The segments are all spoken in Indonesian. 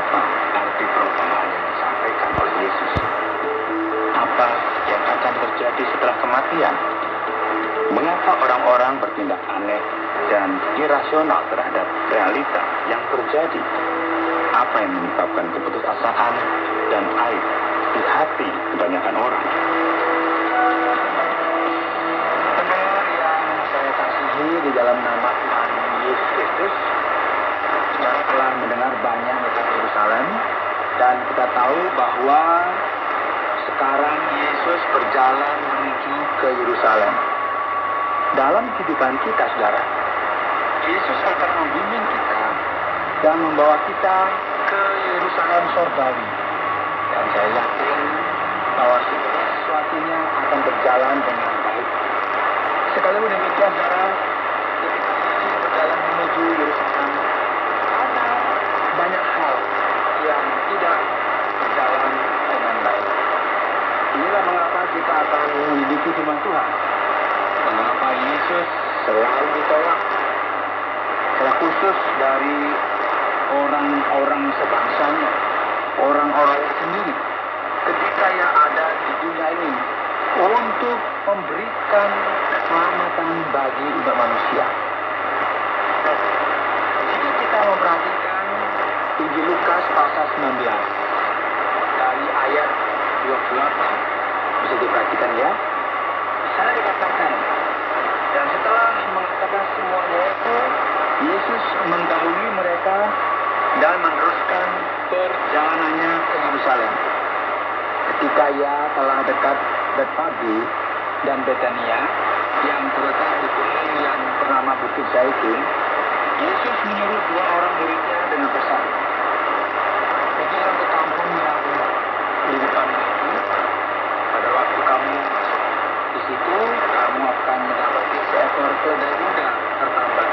Apa arti perumpamaan yang disampaikan oleh Yesus? Apa yang akan terjadi setelah kematian? Mengapa orang-orang bertindak aneh dan irasional terhadap realita yang terjadi? Apa yang menyebabkan keputusasaan dan aib di hati kebanyakan orang? Pendengar yang saya kasihi, di dalam nama Tuhan Yesus Kristus, saudara telah mendengar banyak tentang Yerusalem, dan kita tahu bahwa sekarang Yesus berjalan menuju ke Yerusalem. Dalam kehidupan kita, saudara, Yesus akan membimbing kita dan membawa kita ke Yerusalem sorgawi. Dan saya yakin bahwa segala sesuatunya akan berjalan dengan baik. Sekalipun demikian, saudara, ketika Yesus berjalan menuju Yerusalem, ada banyak hal yang tidak berjalan dengan baik. Inilah mengapa kita akan menyelidiki firman Tuhan. Mengapa Yesus selalu ditolak, secara khusus dari orang-orang sebangsanya, orang-orang sendiri, ketika ia ada di dunia ini untuk memberikan keselamatan bagi umat manusia. Jika kita memperhatikan Injil Lukas pasal 19 dari ayat 28, bisa diperhatikan ya. Di sana dikatakan, dan setelah mengatakan semuanya itu, Yesus mendahului mereka dan meneruskan perjalanannya ke Yerusalem. Ketika ia telah dekat Betfage dan Betania yang terletak di gunung yang bernama Bukit Zaitun, Yesus menyuruh dua orang muridnya dengan pesan, "Pergilah ke kampung yang di depan itu. Pada waktu kamu masuk di situ, kamu akan mendapati seekor keledai muda tertambat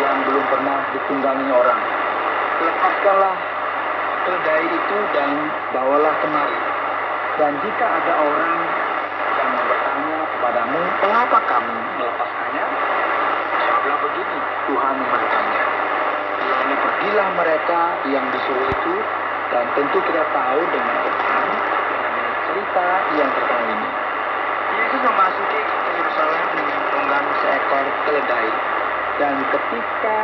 yang belum pernah ditunggangi orang. Lepaskanlah keledai itu dan bawalah kemari. Dan jika ada orang yang bertanya kepadamu, mengapa kamu melepaskannya? Jawablah begini, Tuhan memerintahnya." Lalu pergilah mereka yang disuruh itu, dan tentu kita tahu dengan benar mengenai cerita yang pertama ini. Yesus memasuki kota Yerusalem dengan menunggang seekor keledai. Dan ketika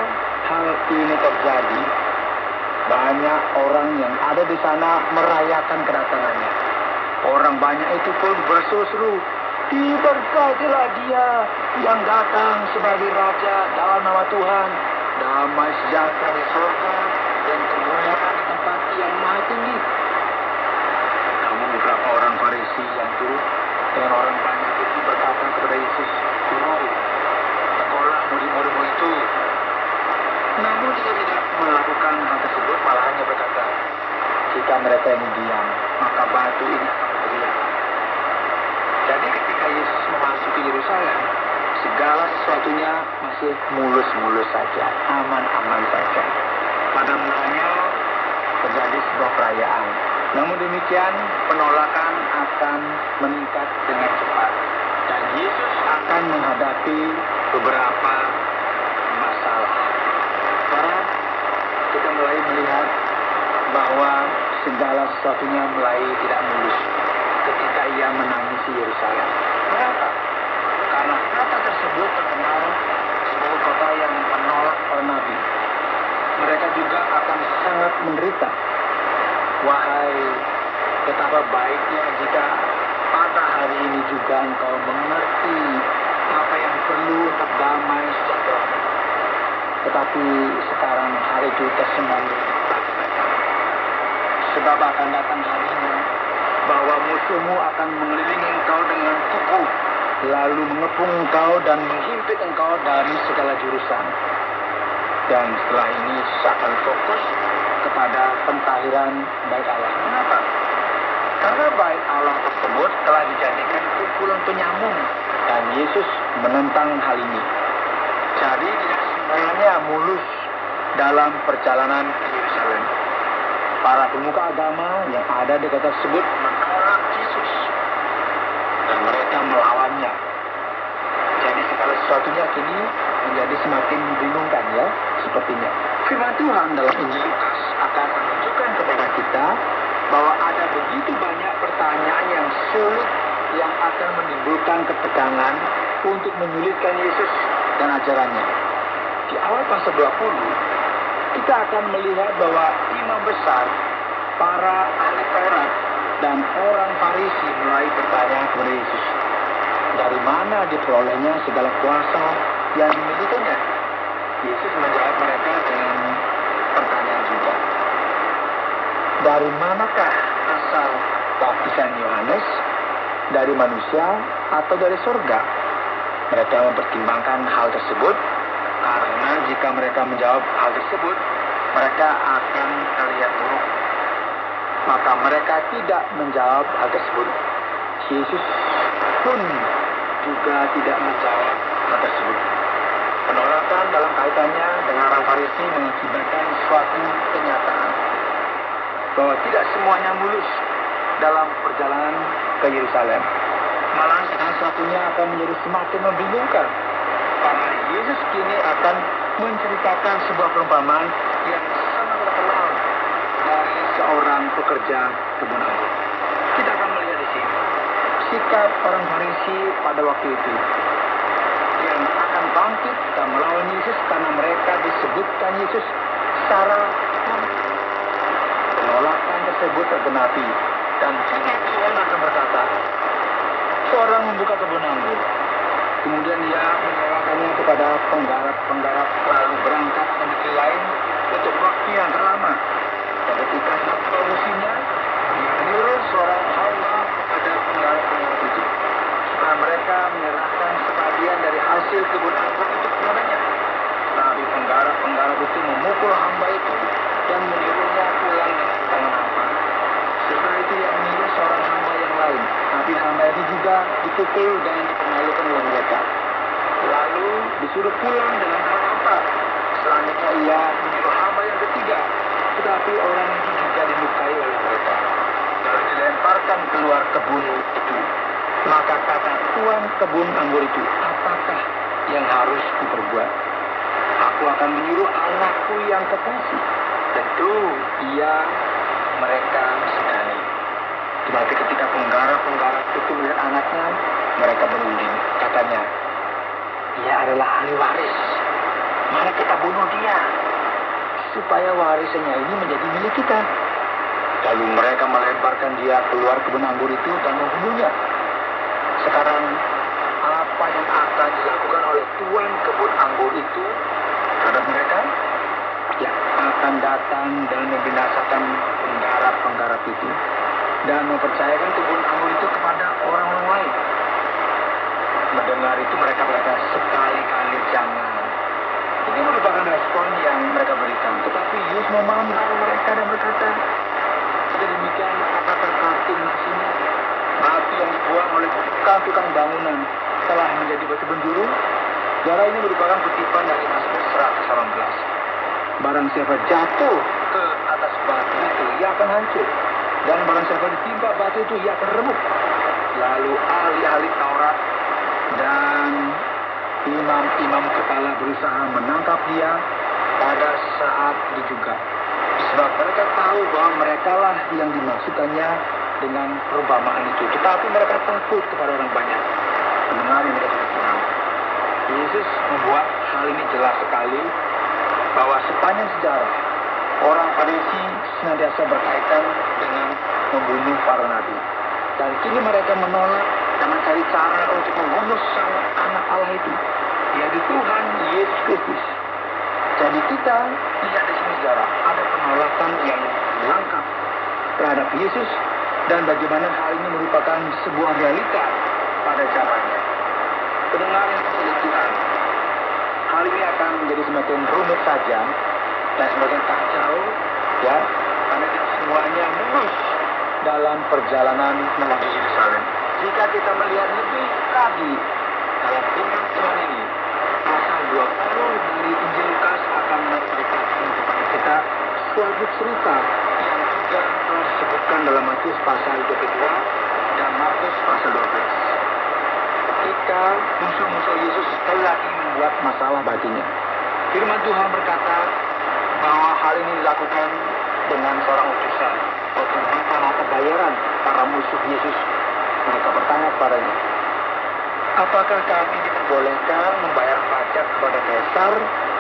hal ini terjadi, banyak orang yang ada di sana merayakan kedatangannya. Orang banyak itu pun berseru-seru, "Diberkatilah dia yang datang sebagai Raja dalam nama Tuhan. Damai sejahtera di surga dan kemuliaan di tempat yang maha tinggi." Namun beberapa orang Farisi yang turut dengan orang banyak itu berkata kepada Yesus, "Guru, tegurlah murid-muridmu itu." Namun dia tidak melakukan hal tersebut, malah hanya berkata, "Jika mereka ini diam, maka batu ini akan berteriak." Jadi ketika Yesus memasuki Yerusalem, segala sesuatunya masih mulus-mulus saja, aman-aman saja. Pada mulanya terjadi sebuah perayaan. Namun demikian, penolakan akan meningkat dengan cepat. Dan Yesus akan menghadapi beberapa masalah. Karena kita mulai melihat bahwa segala sesuatunya mulai tidak mulus ketika ia menangisi Yerusalem. Kenapa? Karena kota tersebut terkenal sebagai kota yang menolak para nabi. Mereka juga akan sangat menderita. Wahai, betapa baiknya jika pada hari ini juga engkau mengerti apa yang perlu untuk damai sejahtera. Tetapi sekarang hal itu tersembunyi bagi mereka. Sebab akan datang harinya bahwa musuhmu akan mengelilingi engkau dengan kuku, lalu mengepung engkau dan menghimpit engkau dari segala jurusan. Dan setelah ini akan fokus kepada pentahiran bait Allah. Kenapa? Karena bait Allah tersebut telah dijadikan kumpulan penyambung, dan Yesus menentang hal ini. Jadi tidak semuanya mulus dalam perjalanan ke Yerusalem. Para pemuka agama yang ada di kota tersebut menolak Yesus, dan mereka melawannya. Jadi segala sesuatunya kini menjadi semakin membingungkan ya, sepertinya. Firman Tuhan dalam Injil Lukas akan bahwa ada begitu banyak pertanyaan yang sulit yang akan menimbulkan ketegangan untuk menyulitkan Yesus dan ajarannya. Di awal pasal 20, kita akan melihat bahwa imam besar, para ahli Taurat, dan orang Farisi mulai bertanya kepada Yesus, dari mana diperolehnya segala kuasa yang dimilikinya? Yesus menjawab mereka dengan pertanyaan juga. Dari manakah asal baptisan Yohanes? Dari manusia atau dari surga? Mereka mempertimbangkan hal tersebut karena jika mereka menjawab hal tersebut, mereka akan terlihat buruk. Maka mereka tidak menjawab hal tersebut. Yesus pun juga tidak menjawab hal tersebut. Penolakan dalam kaitannya dengan orang Farisi mengakibatkan suatu kenyataan bahwa tidak semuanya mulus dalam perjalanan ke Yerusalem. Malah salah satunya akan menjadi semakin membingungkan. Karena Yesus kini akan menceritakan sebuah perumpamaan yang sangat terkenal dari seorang pekerja kebun anggur. Kita akan melihat di sini sikap orang Farisi pada waktu itu yang akan bangkit dan melawan Yesus karena mereka disebutkan Yesus secara langsung. Penolakan tersebut tergenapi dan firman Tuhan akan berkata, seorang membuka kebun anggur, kemudian dia menyewakannya kepada penggarap-penggarap lalu berangkat ke negeri lain untuk waktu yang terlama. Dan ketika sampai musimnya, dia menyuruh seorang hamba kepada penggarap-penggarap itu supaya mereka menyerahkan sebagian dari hasil kebun anggur itu kepadanya. Tapi penggarap-penggarap itu memukul hamba itu dan menyuruhnya pulang dengan tangan hampa. Setelah itu ia menyuruh seorang hamba yang lain, tapi hamba itu juga dipukul dan dipermalukan oleh mereka. Lalu disuruh pulang dengan tangan hampa. Selanjutnya ia menyuruh hamba yang ketiga, tetapi orang itu juga dilukai oleh mereka. Lalu dilemparkan keluar kebun itu. Maka kata tuan kebun anggur itu, apakah yang harus kuperbuat? Aku akan menyuruh anakku yang kekasih. Tentu mereka sekali. Tetapi ketika penggarap-penggarap itu melihat anaknya, mereka berunding. Katanya, ia adalah ahli waris. Mari kita bunuh dia, supaya warisannya ini menjadi milik kita. Lalu mereka melemparkan dia keluar kebun anggur itu dan membunuhnya. Sekarang, apa yang akan dilakukan oleh tuan kebun anggur itu terhadap mereka? Ya, akan datang dan membinasakan penggarap-penggarap itu dan mempercayakan kebun anggur itu kepada orang-orang lain. Mendengar itu mereka berkata, sekali-kali jangan. Ini merupakan respon yang mereka berikan. Tetapi Yesus memandang mereka dan berkata, jika demikian, apakah kartu nasinya? Batu yang dibuang oleh tukang bangunan telah menjadi batu penjuru. Darah ini merupakan kutipan dari Mazmur 118. Barang siapa jatuh ke atas batu itu, ia akan hancur. Dan barang siapa ditimpa batu itu, ia akan remuk. Lalu ahli-ahli Taurat dan imam-imam kepala berusaha menangkap dia pada saat itu juga. Sebab mereka tahu bahwa merekalah yang dimaksudkannya dengan perumpamaan itu. Tetapi mereka takut kepada orang banyak. Mendengar yang mereka kurang. Yesus membuat hal ini jelas sekali bahwa sepanjang sejarah orang Farisi senantiasa berkaitan dengan membunuh para nabi. Dan kini mereka menolak dan mencari cara untuk membunuh sang anak Allah itu, yaitu Tuhan Yesus Kristus. Jadi kita lihat di sini sejarah ada penolakan yang lengkap terhadap Yesus dan bagaimana hal ini merupakan sebuah realita pada zamannya. Pendengar yang kasih Tuhan, hal ini akan menjadi semakin rumit saja dan semakin kacau, ya, karena kita semuanya mulus dalam perjalanan menuju Yerusalem. Jika kita melihat lebih lagi dalam firman Tuhan ini, pasal 20 dari Injil Lukas akan menceritakan kepada kita suatu cerita yang juga telah disebutkan dalam Matius pasal 22 dan Markus pasal 12. Ketika musuh-musuh Yesus sekali lagi membuat masalah baginya, firman Tuhan berkata bahwa hal ini dilakukan dengan seorang utusan mata bayaran para musuh Yesus. Mereka bertanya kepadanya, apakah kami diperbolehkan membayar pajak kepada Kaisar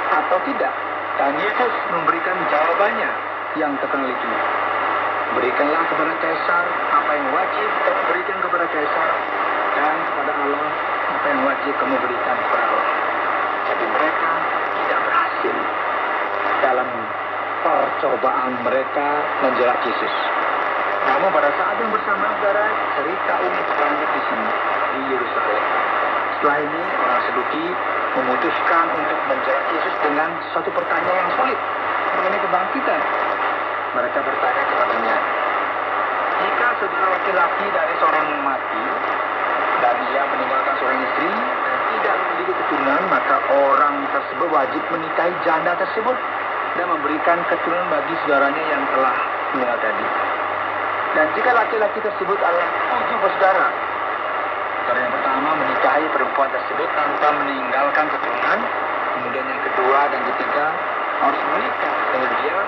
atau tidak? Dan Yesus memberikan jawabannya yang terkenal itu. Berikanlah kepada Kaisar apa yang wajib kamu berikan kepada Kaisar, dan kepada Allah apa yang wajib kamu berikan kepada Allah. Jadi mereka tidak berhasil dalam percobaan mereka menjerat Yesus. Namun pada saat yang bersamaan, saudara, cerita unik berlanjut di sini, di Yerusalem. Setelah ini, orang Saduki memutuskan untuk menjerat Yesus dengan suatu pertanyaan yang sulit mengenai kebangkitan. Mereka bertanya kepadanya, jika saudara laki-laki dari seorang mati dan ia meninggalkan seorang istri dan tidak memiliki keturunan, maka orang tersebut wajib menikahi janda tersebut dan memberikan keturunan bagi saudaranya yang telah meninggal tadi. Dan jika laki-laki tersebut adalah 7 bersaudara, saudara yang pertama menikahi perempuan tersebut tanpa meninggalkan keturunan, kemudian yang kedua dan ketiga harus menikah dengan dia